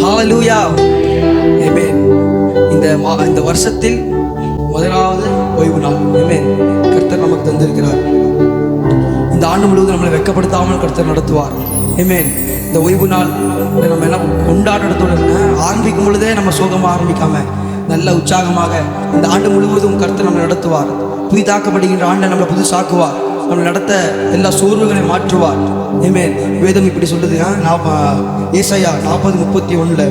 ஹல்லேலூயா. ஆமென். இந்த வருஷத்தில் முதலாவது ஓய்வு நாள் ஆமென் கர்த்தர் நமக்கு தந்திருக்கிறார். இந்த ஆண்டு முழுவதும் நம்மளை வெட்கப்படுத்தாமல் கர்த்தர் நடத்துவார். ஆமென். இந்த ஓய்வு நாள் நம்ம என்ன கொண்டாட்டத்தோட ஆரம்பிக்கும் பொழுதே நம்ம சோகமாக ஆரம்பிக்காம நல்ல உற்சாகமாக இந்த ஆண்டு முழுவதும் கர்த்தர் நம்மளை நடத்துவார். புதிதாக்கப்படுகின்ற ஆண்டை நம்மளை புதுசாக்குவார். நம்மளை நடத்த எல்லா சோர்வுகளையும் மாற்றுவார். ஆமென். வேதம் இப்படி சொல்லுது. ஏசாயா 40:31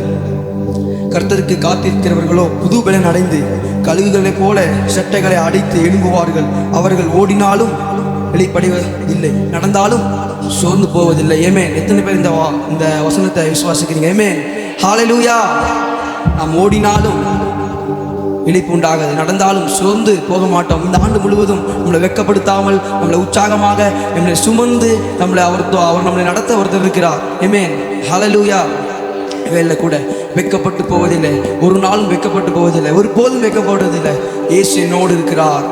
கர்த்தருக்கு காத்திருக்கிறவர்களோ புது பலன் அடைந்து கழுகுகளைப் போல சட்டைகளை அடித்து எழும்புவார்கள். அவர்கள் ஓடினாலும் வெளிப்படைவதில்லை, நடந்தாலும் சோர்ந்து போவதில்லை. ஆமென். எத்தனை பேர் இந்த வசனத்தை விசுவாசிக்கிறீங்க? ஆமென். ஹல்லேலூயா. நாம் ஓடினாலும் இழிப்பு உண்டாகாது, நடந்தாலும் சோர்ந்து போக மாட்டோம். இந்த ஆண்டு முழுவதும் நம்மளை வெட்கப்படுத்தாமல் நம்மளை உற்சாகமாக நம்மளை சுமந்து அவர் நம்மளை நடத்த ஒருத்தர் இருக்கிறார். ஆமென். ஹல்லேலூயா. வேலையில் கூட வெட்கப்பட்டு போவதில்லை, ஒரு நாளும் வெட்கப்பட்டு போவதில்லை, ஒரு போதும் வெட்கப்படுவதில்லை. இயேசு என்னோடு இருக்கிறார்.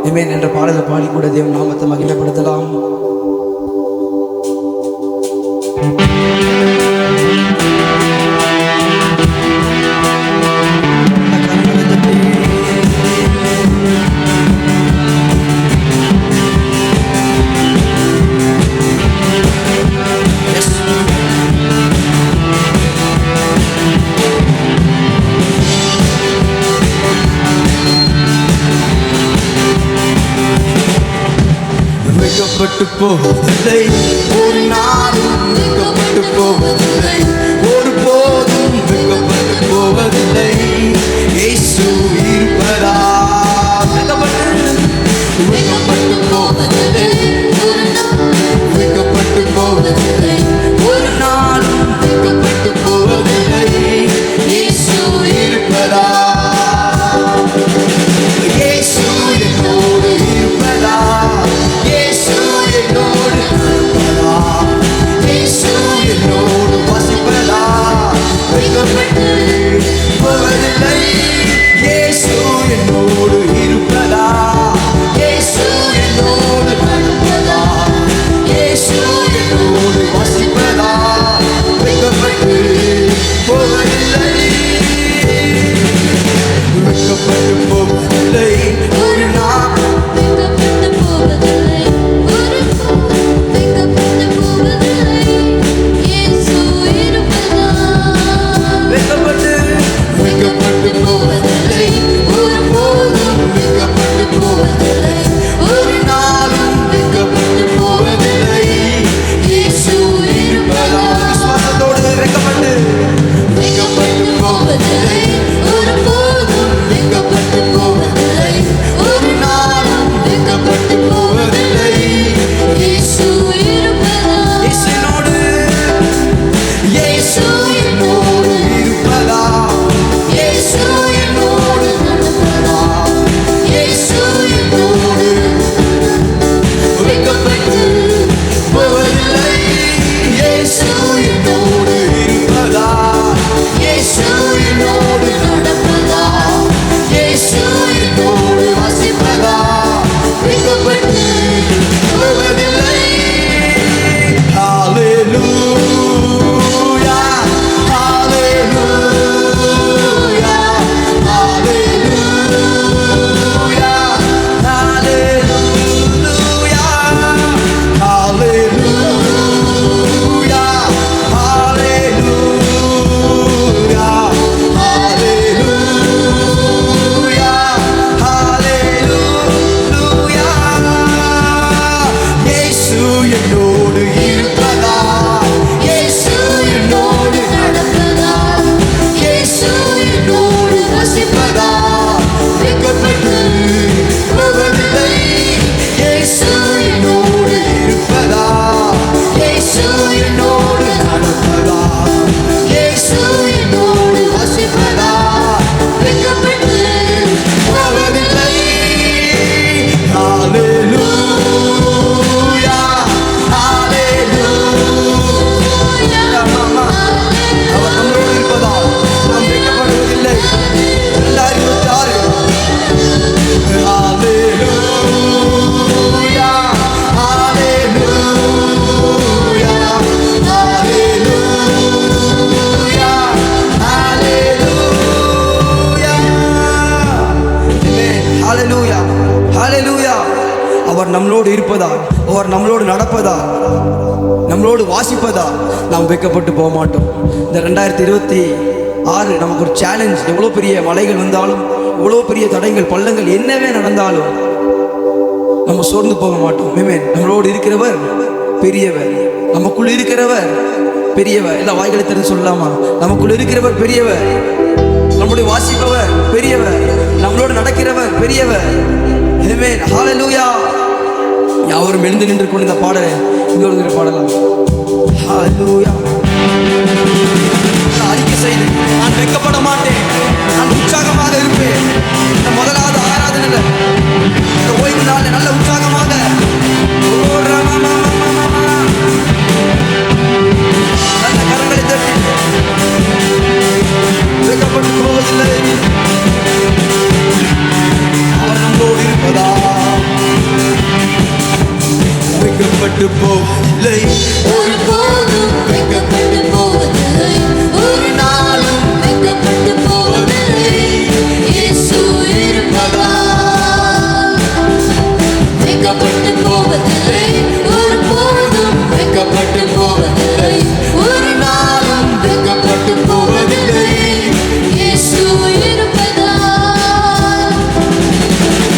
ஆமென் என்ற பாடலை பாடி கூட தேவன் நாமத்தை மகிமைப்படுத்தலாம். வெட்கப்பட்டு போவதில்லை, ஒரு நாளும் வெட்கப்பட்டு போவதில்லை, ஒரு போதும் வெட்கப்பட்டு போவதில்லை. இயேசு இருப்பதா வெட்கப்பட்டு போவதில்லை, வெட்கப்பட்டு போவதில்லை, ஒரு நாளும் வெட்கப்பட்டு போவதில்லை. இயேசு இருப்பதா, இயேசு என்னோடு இருப்பதா, இயேசு என்னோடு இருப்பதால், அவர் நம்மளோடு நடப்பதால், நம்மளோடு வாசிப்பதால் நாம் வெட்கப்பட்டு போக மாட்டோம். இந்த 2026 நமக்கு ஒரு சேலஞ்ச். எவ்வளோ பெரிய மலைகள் வந்தாலும், எவ்வளோ பெரிய தடைகள் பள்ளங்கள் என்னவே நடந்தாலும் நம்ம சோர்ந்து போக மாட்டோம். நம்மளோடு இருக்கிறவர் பெரியவர், நமக்குள் இருக்கிறவர் பெரியவர். எல்லா வாய்களை திறந்து சொல்லலாமா? நமக்குள் இருக்கிறவர் பெரியவர், நம்முடைய வாசிப்பவர் பெரியவர், நம்மளோடு நடக்கிறவர் பெரியவர். ஆமென், ஹல்லேலூயா. யாவரும் எழுந்து நின்று கொண்டு இந்த பாடலை இன்னொரு பாடலாம். ஹல்லேலூயா. அறிக்கை செய்து, நான் வெட்கப்பட மாட்டேன், நான் உற்சாகமாக இருப்பேன். இந்த முதலாவது ஆராதனையில் இந்த ஓய்வு நாள் நல்ல உற்சாகமாக நல்ல கரங்களை தட்டி வெட்கப்பட்டு போவதில்லை. அவர் நம்மோடு இருப்பதா வெட்கப்பட்டு போவதில்லை. ஒருபோதும் வெட்கப்பட்டு போவதில்லை, ஒரு நாளும் வெட்கப்பட்டு போவதில்லை. இயேசு இருப்பதால் வெட்கப்பட்டு போவதில்லை, ஒருபோதும் வெட்கப்பட்டு போவதில்லை, ஒரு நாளும் வெட்கப்பட்டு போவதில்லை. இயேசு இருப்பதால்,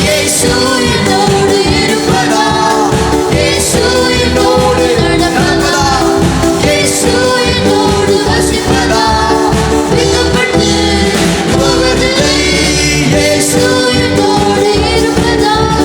இயேசு என்னோடு இருப்பதால், இயேசு என்னோடு நடப்பதால், இயேசு என்னோடு வசிப்பதால் வெட்கப்பட்டு போவதில்லை. இயேசு என்னோடு இருப்பதால்,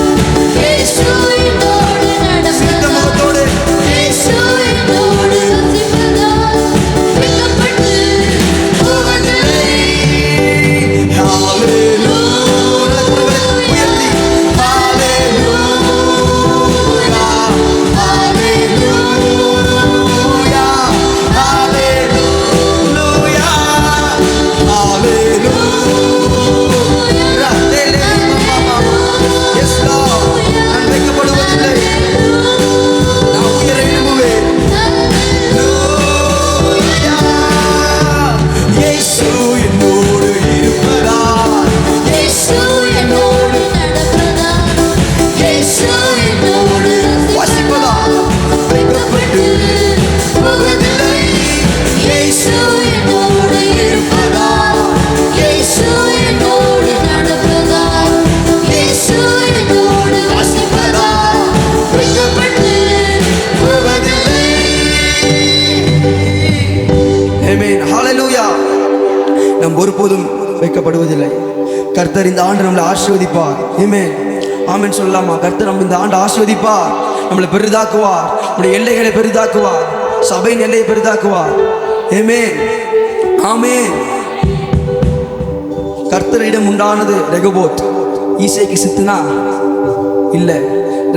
இயேசு என்னோடு நடப்பதால், இயேசு என்னோடு வசிப்பதால் வெட்கப்பட்டு போவதில்லை. நாம் ஒருபோதும் வைக்கப்படுவதில்லை. கர்த்தர் இந்த ஆண்டு நம்மளை ஆசீர்வதிப்பார். ஆமென், ஆமென் சொல்லலாமா? கர்த்தர் நம்ம இந்த ஆண்டு ஆசீர்வதிப்பார், நம்மளை பெரிதாக்குவார், நம்முடைய எல்லைகளை பெரிதாக்குவார், சபையின் எல்லையை பெரிதாக்குவார். ஆமென், ஆமென். கர்த்தரிடம் உண்டானது ரெகோபோத். ஈசைக்கு சித்துனா இல்லை,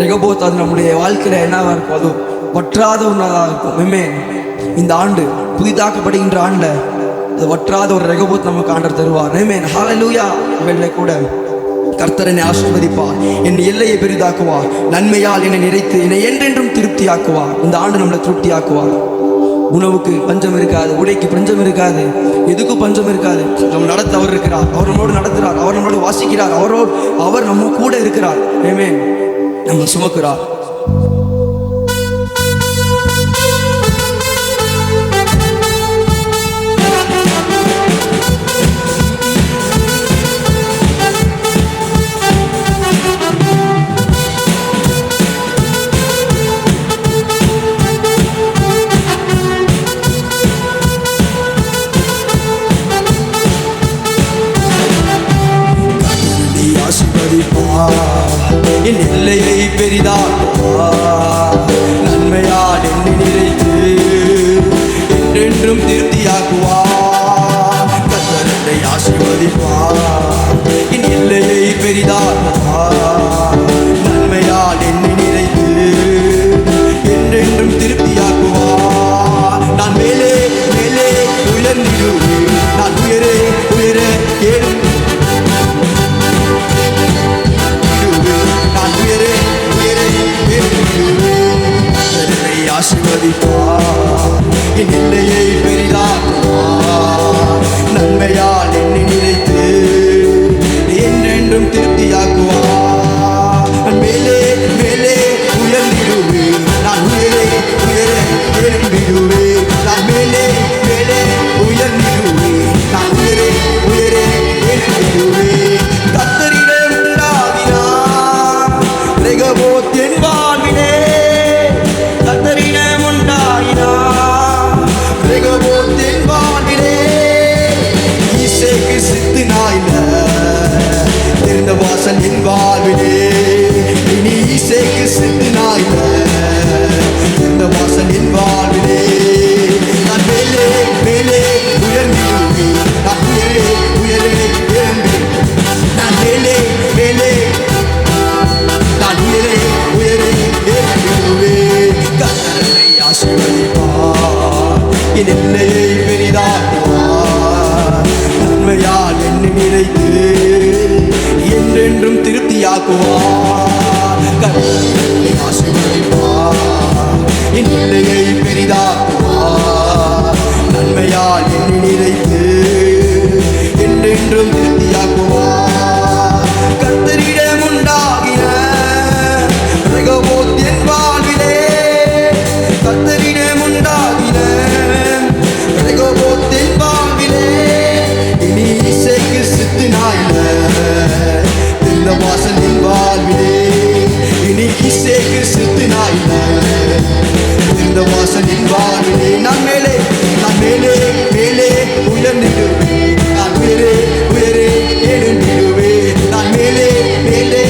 ரெகோபோத் அது நம்முடைய வாழ்க்கையில் என்னவா இருக்கும்? அது வற்றாத ஒன்றதாக இருக்கும். ஆமென். இந்த ஆண்டு புதிதாக்கப்படுகின்ற ஆண்டில் அது வற்றாத ஒரு ரெகோபோத் நமக்கு ஆண்டவர் தருவார். ஆமென், ஹல்லேலூயா. இவளை கூட கர்த்தர் என்னை ஆசீர்வதிப்பார், என் எல்லையை பெரிதாக்குவார், நன்மையால் என்னை நிறைத்து என்னை என்றென்றும் திருப்தியாக்குவார். இந்த ஆண்டு நம்மளை திருப்தியாக்குவார். உணவுக்கு பஞ்சம் இருக்காது, உடைக்கு பஞ்சம் இருக்காது, எதுக்கும் பஞ்சம் இருக்காது. நம்ம நடத்த அவர் இருக்கிறார், அவர் நம்மளோடு நடத்துகிறார், அவர் நம்மளோடு வாசிக்கிறார், அவர் நம்ம கூட இருக்கிறார். ஆமென், நம்ம சுமக்கிறார். என் எல்லையை பெரிதாக்குவார், நன்மையால் என்னை நிறைத்து என்றென்றும் திருப்தியாக்குவார். கர்த்தர் என்னை ஆசீர்வதிப்பார், என் எல்லையை பெரிதாக்குவார், நன்மையால் என்னை நிறைத்து என்றென்றும் திருப்தியாக்குவார். நான் மேலே மேலே உயர்ந்திடுவேன், நான் உயரே உயர ஏறும், ஆசீர்வதிப்பார், என் எல்லையை பெரிதாக்குவார், நன்மையால் என்னை நிறைத்து என்றென்றும் திருப்தியாக்குவார். மேலே மேலே உயர்ந்து சித்தினாயில திறந்த வாசல் என் வாழ்விலே இனி இசைக்கு சித்தினாயில திறந்த வாசல் என் வாழ்விலே நான் மேலே மேலே உயர்ந்திடுவேன் நான் உயரே உயரே எழும்பேன் நான் மேலே மேலே நான் உயரே உயரே எழும்பிடுவேன் கர்த்தரை ஆசீர்வதிப்பார் என் எல்லையை பெரிதாக்குவார் நன்மையால் என்னை நிறைத்து என்றென்றும் திருப்தியாக்குவார் கர்த்தரை ஆசீர்வதிப்பார் என் எல்லையை பெரிதாக்குவார் நன்மையால் என்னை நிறைத்து என்றென்றும் திருப்தியாக்குவார் கர்த்தரிடம் உண்டாகின ரெகோபோத் என் வாழ்விலே கர்த்தரிடம் உண்டாகின ரெகோபோத் என் வாழ்விலே இனி இசைக்கு சித்தினாயில இந்த வாசல் என் வாழ்விலே இனி இசைக்கு சித்தினாயில இந்த வாசல் என் வாழ்விலே நான் மேலே மேலே உயர்ந்திடுவேன் நான் உயரே உயரே எழுந்திடுவேன் நான் மேலே மேலே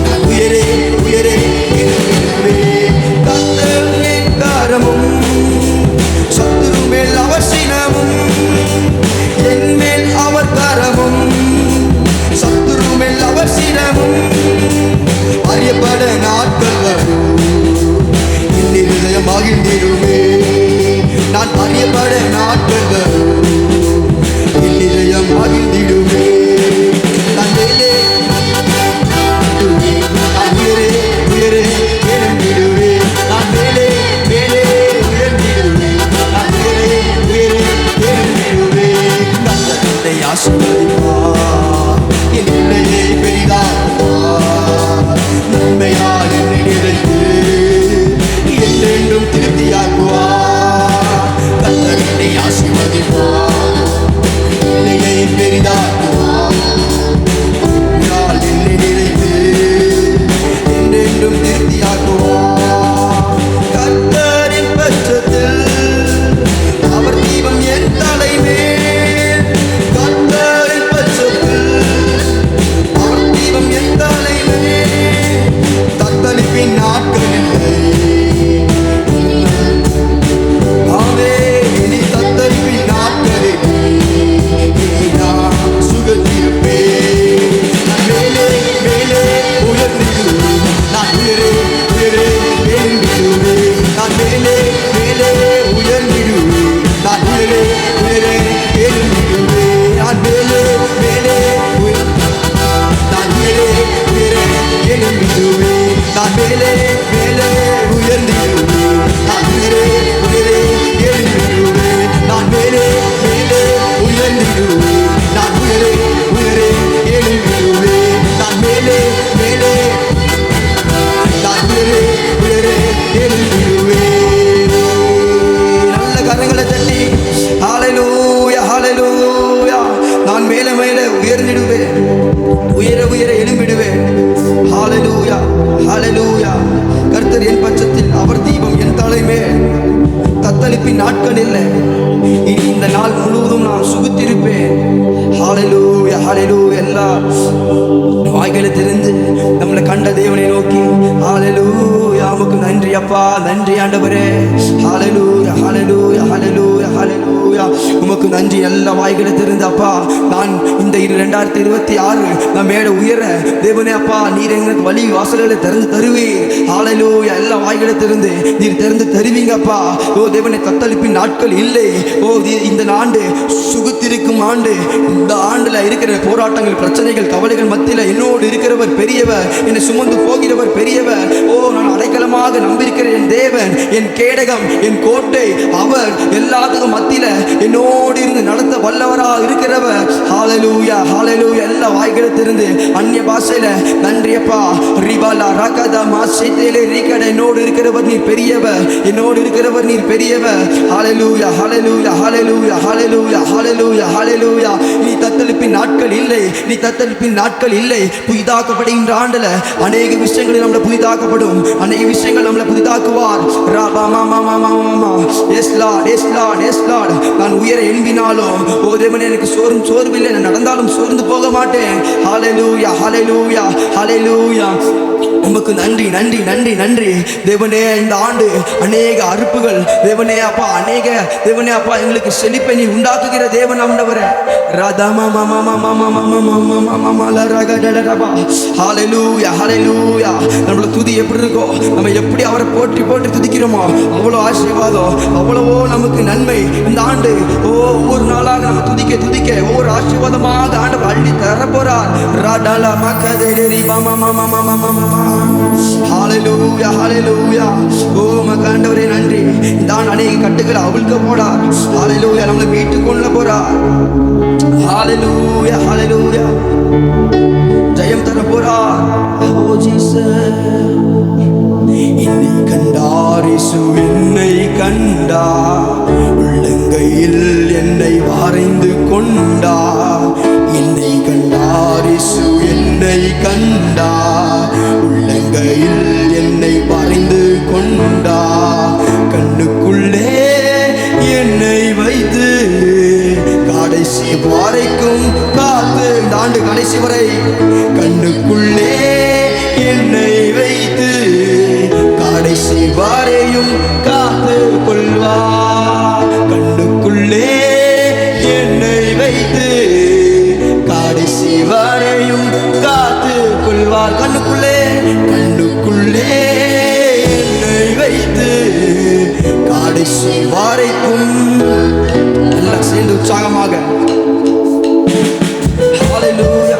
நான் உயரே உயரே எழுந்திடுவேன் கர்த்தர் என் கரமும் சத்துரு மேல் அவர் சினமும் என் மேல் அவர் கரமும் சத்துரு மேல் அவர் சினமும் அறியப்பட நாட்கள் வரும் என் இருதயம் மகிழ்ந்திடுவே நான் அறியப்பட நாட்கள் வரும் என் இதயம் மகிழ்ந்திடுவே நான் மேலே நான் உயரே உயரே எழுந்திடுவே நான் மேலே மேலே உயர்ந்திடுவே நான் உயரே உயரே எழுந்திடுவே கர்த்தரை ஆசீர்வதிப்பார் என் எல்லையை பெரிதாக்குவார் நன்மையால் என்னை நிறைத்து என்றென்றும் திருப்தியாக்குவார் கர்த்தரை ஆசீர்வதிப்பார் எல்லையை பெரிதாக்குவார் நன்மையால் என்னை நிறைத்து என்றென்றும் திருப்தியாக்குவார் கர்த்தரின் பட்சத்தில் அவர் தீபம் என் தலைமேல் கர்த்தரின் பட்சத்தில் அவர் தீபம் என் தலைமேல் தத்தளிப்பின் நாட்கள் இல்லை ஆமே இனி தத்தளிப்பின் நாட்களில் இனி நான் சுகத்திருப்பேன் நான் மேலே மேலே உயர்ந்திடுவேன் நான் உயரே உயரே எழுந்திடுவேன் நான் மேலே மேலே உயர்ந்திடுவேன் நான் உயரே உயரே எழுந்திடுவேன் நான் மேலே மேலே நான் உயரே உயரே எழுந்திடுவேன் நான் மேலே மேலே உயர்ந்திடுவேன் நான் உயரே உயரே எழுந்திடுவேன் நான் மேலே மேலே உயர்ந்திடுவேன் நான் உயரே உயரே எழுந்திடுவேன் நான் மேலே மேலே நான் உயரே உயரே எழுந்திடுவேன் நல்ல கரங்களை தட்டி ஹல்லேலூயா ஹல்லேலூயா நான் மேலே மேலே உயர்ந்திடுவேன் உயர உயர எழும்பிடுவேன் ஹல்லேலூயா ஹல்லேலூயா கர்த்தர் என் பட்சத்தில் அவர் தீபம் என் தலைமேல் தத்தளிப்பின் நாட்கள் இல்லை இனி இந்த நாள் முழுவதும் நான் சுகித்திருப்பேன் ஹல்லேலூயா ஹல்லேலூயா எல்லா வாய்களை திறந்து நம்மளை கண்ட தேவனை நோக்கி ஹல்லேலூயா உமக்கு நன்றி அப்பா நன்றி ஆண்டவரே ஹல்லேலூயா ஹல்லேலூயா ஹல்லேலூயா ஹல்லேலூயா உமக்கு நன்றி எல்லா வாய்களை திறந்து அப்பா நான் இந்த 2026 நான் மேலே உயர தேவனே அப்பா நீர் எங்களுக்கு வழி வாசல்களை திறந்து தருவீர் ஹல்லேலூயா எல்லா வாய்களை திறந்து நீர் திறந்து தருவீங்கப்பா ஓ தேவனை தத்தளிப்பின் நாட்கள் இல்லை ஓ இந்த ஆண்டு சுகத்திருக்கும் ஆண்டு இந்த ஆண்டுல இருக்கிற போராட்டங்கள் பிரச்சனைகள் கவலைகள் மத்தியில் என்னோடு இருக்கிறவர் பெரியவர் என்னை சுமந்து போகிறவர் பெரியவர் ஓ நான் அடைக்கலமாக நம்பியிருக்கிற என் தேவன் என் கேடகம் என் கோட்டை அவர் எல்லாத்துக்கும் மத்தியில என்னோடு இருந்து நடத்த வல்லவராக இருக்கிறவர் ஹல்லேலூயா ஹல்லேலூயா எல்லா வாய்களை திறந்து அந்நிய பாஷையில நன்றியப்பா ரிபாலா ரகதா மாசேதேலே ரிகட என்னோடு இருக்கிறவர் நீர் பெரியவர் என்னோடு இருக்கிறவர் நீர் பெரியவர் ஹல்லேலூயா ஹல்லேலூயா ஹல்லேலூயா ஹல்லேலூயா ஹல்லேலூயா ஹல்லேலூயா நீ தத்தளிப்பின் நாட்கள் இல்லை, நீ தத்தளிப்பின் நாட்கள் இல்லை. புதிதாக்கப்படுகின்ற ஆண்டுல அநேக விஷயங்கள் நம்மளை புதிதாக்கப்படும், அநேக விஷயங்கள் நம்மளை புதிதாக்குவார். நான் உயர எழும்பினாலும் ஓ தேவனே எனக்கு சோர்வில்லை, நான் நடந்தாலும் சோர்ந்து போக மாட்டேன். ஹல்லேலூயா ஹல்லேலூயா ஹல்லேலூயா. உமக்கு நன்றி நன்றி நன்றி நன்றி தேவனே. இந்த ஆண்டு அநேக அறுப்புகள் தேவனே அப்பா, அநேக தேவனே அப்பா எங்களுக்கு செழிப்பை நீ உண்டாக்குகிற தேவன் ஆண்டவரே. ஹல்லேலூயா ஹல்லேலூயா. நம்மளோட துதி எப்படி இருக்கோ, நம்ம எப்படி அவரை போற்றி போற்றி துதிக்கிறோமோ அவ்வளோ ஆசீர்வாதம், அவ்வளவோ நமக்கு நன்மை. இந்த ஆண்டு ஒவ்வொரு நாளாக நம்ம துதிக்க துதிக்க ஒவ்வொரு ஆசீர்வாதமாக ஆண்டவர் அள்ளி தரப்போறார். ஹல்லேலூயா ஹல்லேலூயா. ஓ ஆண்டவரே நன்றி. இந்த ஆண்டு அநேக கட்டுகளை அவிழ்க்க போறார். ஹல்லேலூயா. நம்மளை மீட்டுக் கொள்ள போறார். ஹல்லேலூயா ஹல்லேலூயா. ஜெயம் தர போறார். ஓ ஜீசஸ். என்னை கண்டார் இயேசு, என்னை கண்டார், உள்ளங்கையில் என்னை வரைந்து கொண்டார். என்னை கண்டார் இயேசு, என்னை கண்டார், உள்ளங்கையில் என்னை வரைந்து கொண்டார். கண்ணுக்குள்ளே என்னை வைத்து கடைசி வரைக்கும் காத்து, இந்த ஆண்டு கடைசி வரை கண்ணுக்குள்ளே என்னை வைத்து கடைசி வரையும் காத்து கொள்வார். கண்ணுக்குள்ளே என்னை வைத்து கடைசி வரையும் காத்து கொள்வார். கண்ணுக்குள்ளே கண்ணுக்குள்ளே என்னை வைத்து கடைசி வரைக்கும். எல்லாம் சேர்ந்து உற்சாகமாக ஹல்லேலூயா.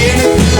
எனக்கு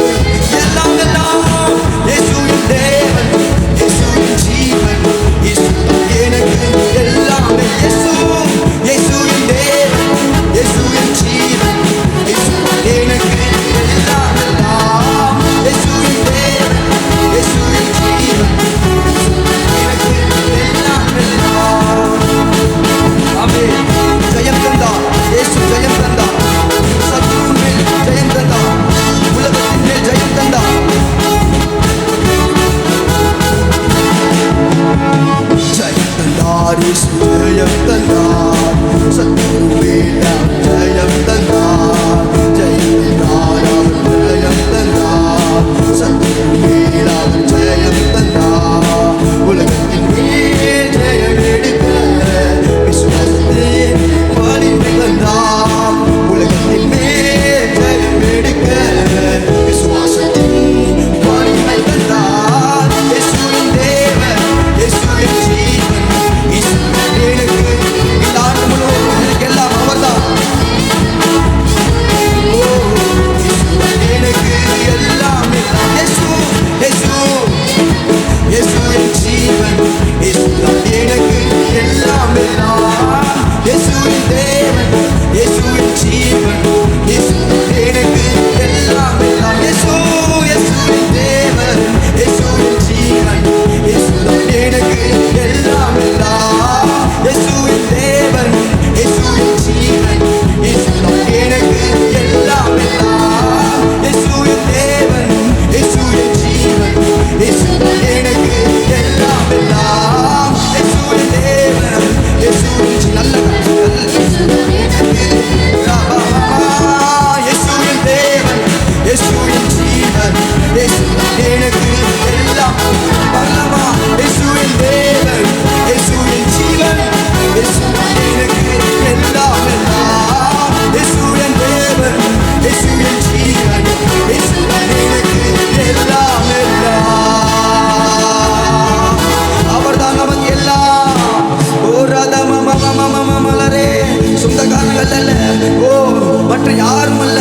யாரும் அல்ல,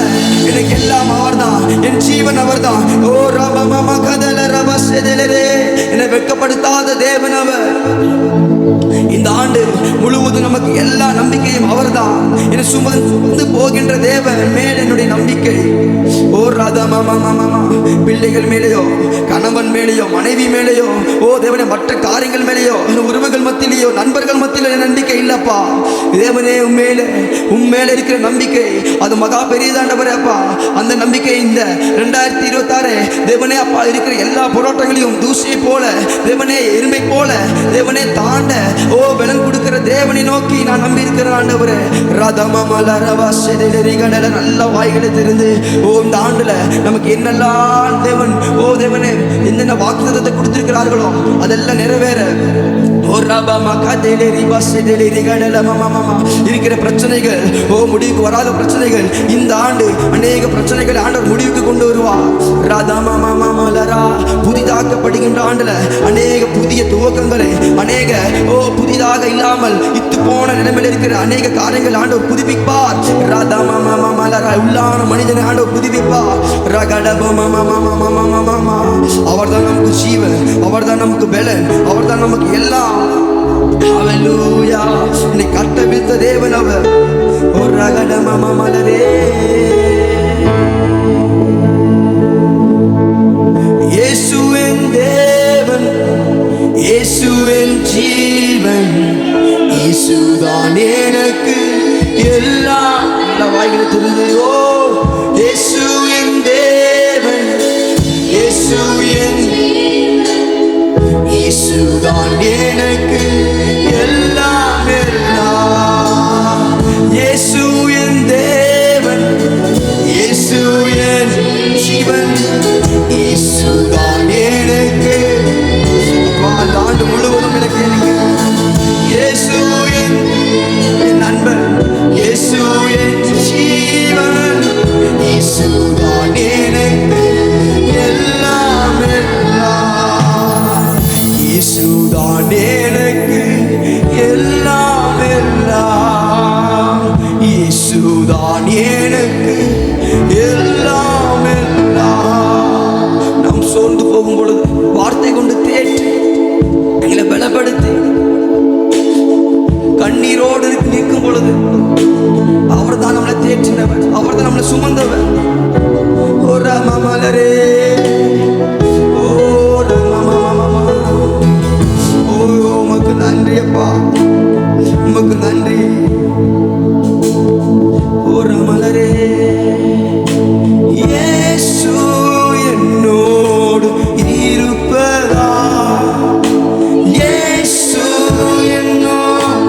எனக்கு எல்லாம் அவர்தான், என் ஜீவன் அவர்தான். ஓ ரபமம கதல ரபசெதலரே, என்னை வெட்கப்படுத்தாத தேவன் அவர். இந்த ஆண்டு முழுவதும் நமக்கு எல்லா நம்பிக்கையும் அவர்தான். என்னை சுமந்து போகின்ற தேவன் மேல் என்னுடைய நம்பிக்கை. ஓ ராதமமமம, பிள்ளைகள் மேலேயோ, கணவன் மேலேயோ, மனைவி மேலேயோ, ஓ தேவனே மற்ற காரியங்கள் மேலேயோ, உறவுகள் மத்தியிலேயோ, நண்பர்கள் மத்தியிலோ என் நம்பிக்கை இல்லப்பா. தேவனே உண்மையில இருக்கிற நம்பிக்கை அது மகா பெரியதாண்டவரே அப்பா. அந்த நம்பிக்கை இந்த 2026 தேவனே அப்பா இருக்கிற எல்லா போராட்டங்களையும் தூசியை போல, தேவனே எருமை போல, தேவனே தாண்ட ஓ பலன் கொடுக்கிற தேவனை நோக்கி நான் நம்பி இருக்கிறேன் ஆண்டவரே. ரதமமலரவசெதலரிகடல நல்ல வாய்களை திறந்து ஓ இந்த ஆண்டுல நமக்கு என்னெல்லாம் தேவன் ஓ தேவனே என்னென்ன வாக்குத்தத்தத்தை கொடுத்திருக்கிறார்களோ அதெல்லாம் நிறைவேற இருக்கிற பிரச்சனைகள் ஓ முடிவுக்கு வராத பிரச்சனைகள் இந்த ஆண்டு அநேக பிரச்சனைகளை ஆண்டவர் முடிவுக்கு கொண்டு வருவார். புதிதாக்கப்படுகின்ற ஆண்டுல அநேக புதிய துவக்கங்களை, அநேக ஓ புதிதாக இல்லாமல் இத்து போன நிலைமையில் இருக்கிற அநேக காரியங்கள் ஆண்டவர் புதுப்பிப்பார். உள்ளான மனிதனை ஆண்டவர் புதுப்பிப்பார். அவர்தான் நமக்கு ஜீவன், அவர்தான் நமக்கு பலன், அவர்தான் நமக்கு எல்லாம். ஹல்லேலூயா, என்னை கட்டவிழ்த்த தேவன் அவர். ஒரு ரகடமமலரே இயேசுவின் தேவன், இயேசுவின் ஜீவன், இயேசுதான் எனக்கு எல்லாம். வாய்களை திறந்து ஓ இயேசுவின் தேவன், இயேசுவின் இயேசுதான் எனக்கு எல்லாம் எல்லாம். இயேசுவின் தேவன், இயேசுவின் ஜீவன், இயேசுதான் எனக்கு. அந்த ஆண்டு முழுவதும் எனக்கு இயேசுவின் நண்பன், இயேசுவின் ஜீவன், இயேசுதான் எனக்கு எல்லாம் எல்லாம். இயேசுதான் எனக்கு எல்லாம் எல்லாம். இயேசுதான் எனக்கு எல்லாம் எல்லாம். நாம் சோர்ந்து போகும் பொழுது வார்த்தை கொண்டு தேற்றி எங்களை பலப்படுத்தி கண்ணீரோடு நிற்கும் பொழுது அவர் தான் நம்மளை தேற்றினவர், அவர் தான் நம்மளை சுமந்தவர். ஓ ரமமலரே, ஓ ரமமமம, ஓ உமக்கு நன்றி அப்பா, உமக்கு நன்றி. ஓ ரமலரே இயேசு என்னோடு இருப்பதா, இயேசு என்னோடு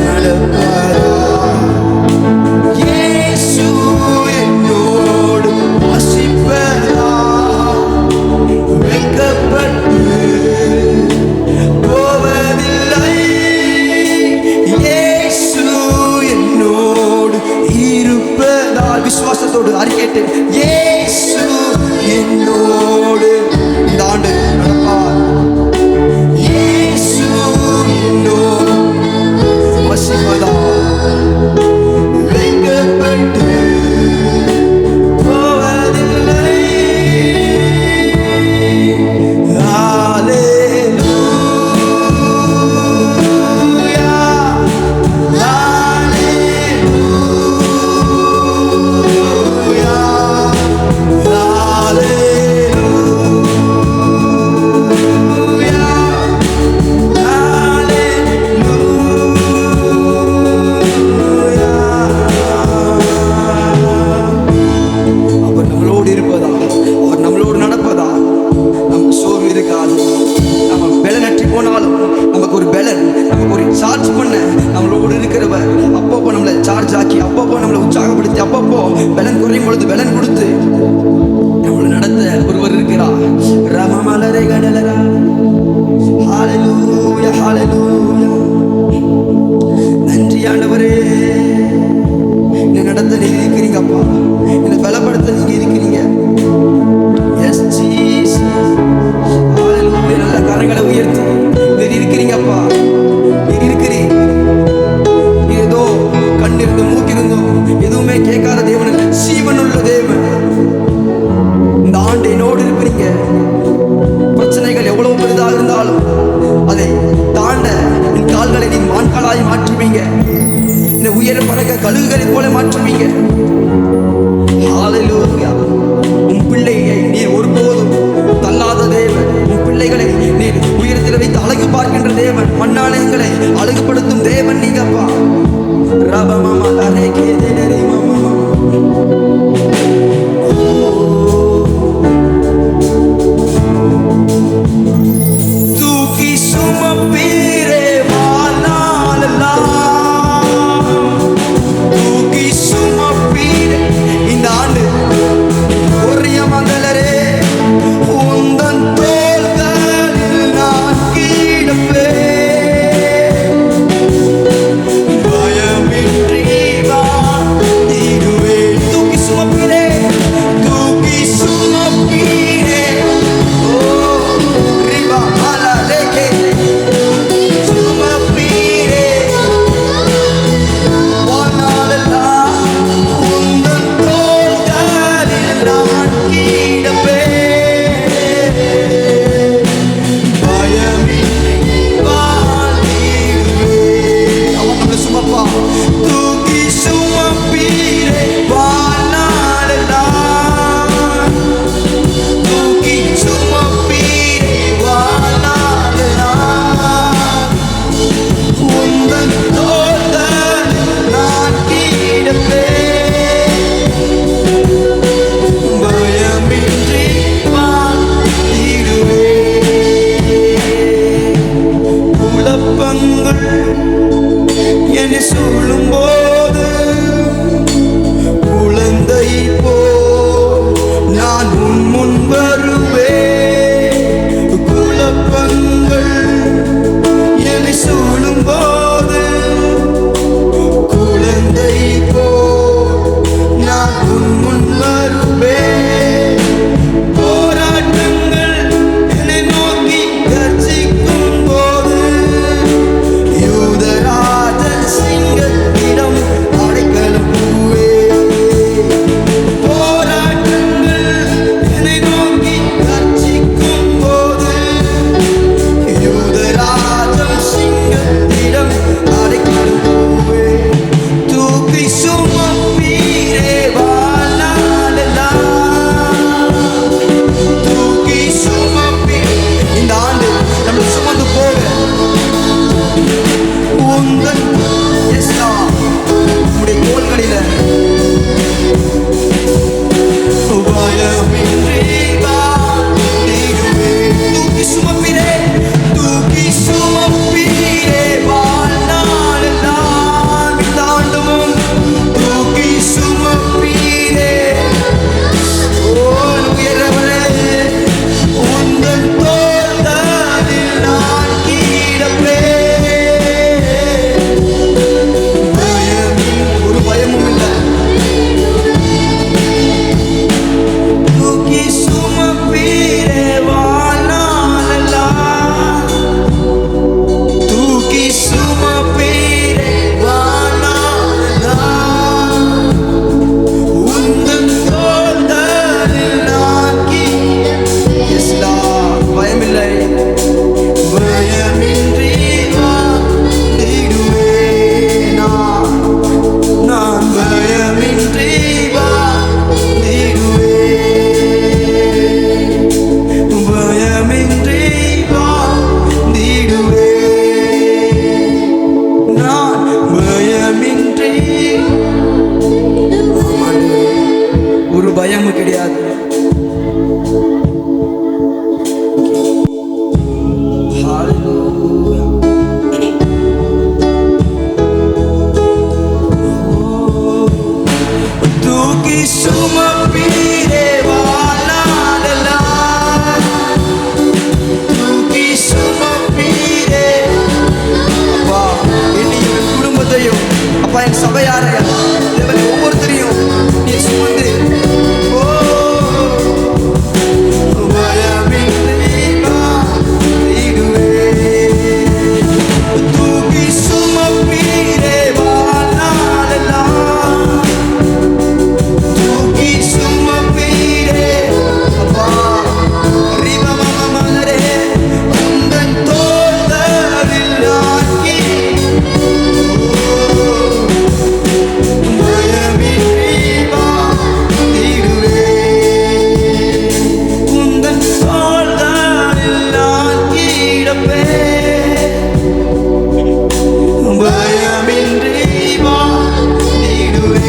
நடப்பதா, இயேசு என்னோடு வசிப்பதா, வெட்கப்பட்டு போவதில்லை. இயேசு என்னோடு இருப்பதால் விசுவாசத்தோடு அறிக்கையிட்டு இயேசு என்னோடு இந்த ஆண்டு நடப்பார். இயேசு என்னோடு வசிப்பதால் வெட்கப்பட்டு போவதில்லை. ஹல்லேலூயா, ஹல்லேலூயா, ஹல்லேலூயா, அவர் நம்மளோடு இருப்பதா, அவர் நம்மளோடு நடப்பதா, நமக்கு சோர்வு இருக்காது. நம்ம பலனற்றி போனாலும் நமக்கு ஒரு பலன், நமக்கு ஒரு சார்ஜ் பண்ண நம்மளோடு இருக்கிறவர். அப்பப்போ நம்மளை சார்ஜ் ஆக்கி, அப்பப்போ நம்மளை உற்சாகப்படுத்தி, அப்பப்போ பலன் குறையும் பொழுது பலன் கொடுத்து நம்மளை நடத்த ஒருவர் இருக்கிறார். ரமமலரே கடலரா. ஹல்லேலூயா, ஹல்லேலூயா. நன்றி ஆண்டவரே, என்னை நடத்த நீங்க இருக்கிறீங்க அப்பா, என்னை பலப்படுத்த நீங்க இருக்கிறீங்க. எஸ் ஜீசஸ், ஹல்லேலூயா. நல்ல கரங்களை உயர்த்தி நீங்க இருக்கிறீங்க அப்பா, நீங்க இருக்கிறீங்க. ஏதோ கண்ணிருந்தும் மூக்கிருந்தும் எதுவுமே கேட்காத தேவனுக்கு ஒரு பயமும் கிடையாது. Hallelujah. தூக்கி சுமப்பீரே வாழ்நாளெல்லாம், தூக்கி சுமப்பீரே அப்பா. என்னையும் என் குடும்பத்தையும் அப்பா, என் சபையாரையா தேவனே, ஒவ்வொருத்தரையும் நீ சுமந்து தூக்கி சுமப்பீரே வாழ்நாளெல்லாம், தூக்கி சுமப்பீரே அப்பா. ரிபமமமலரே உந்தன் தோள்களில் ஆக்கி பயமின்றி வாழ்ந்திடுவேன். உந்தன் தோள்களில் ஆக்கிடப்பேன், பயமின்றி வாழ்ந்திடுவேன்.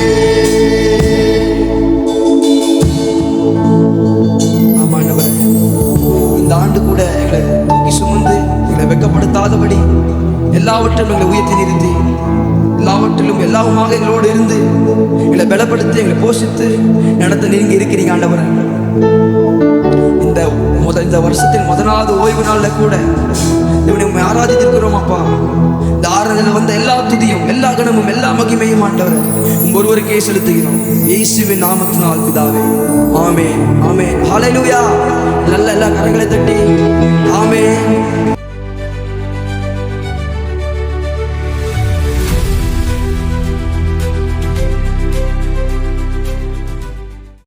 ஆமாண்டவரே, இந்த ஆண்டு கூட எங்களை தூக்கி சுமந்து எங்களை வெட்கப்படுத்தாதபடி எல்லாவற்றிலும் எங்களை உயர்த்தி நிறுத்தி எல்லாவற்றிலும் எல்லாவுமாக எங்களோடு இருந்து எங்களை பலப்படுத்தி எங்களை போஷித்து நடத்த நீங்க இருக்கிறீங்க ஆண்டவரே. இந்த வருஷத்தின் முதலாவது ஓய்வு நாள்ல கூட உம்மை ஆராதித்திருக்கிறோம் அப்பா. இந்த ஆராதனையில் வந்த எல்லா துதியும் எல்லா கணமும் எல்லா மகிமையும் ஆண்டவரே ஒருவருக்கே செலுத்துகிறோம், இயேசுவின் நாமத்தினால் பிதாவே, ஆமென் ஆமென். ஹல்லேலூயா. நல்ல எல்லா கரங்களை தட்டி ஆமென்.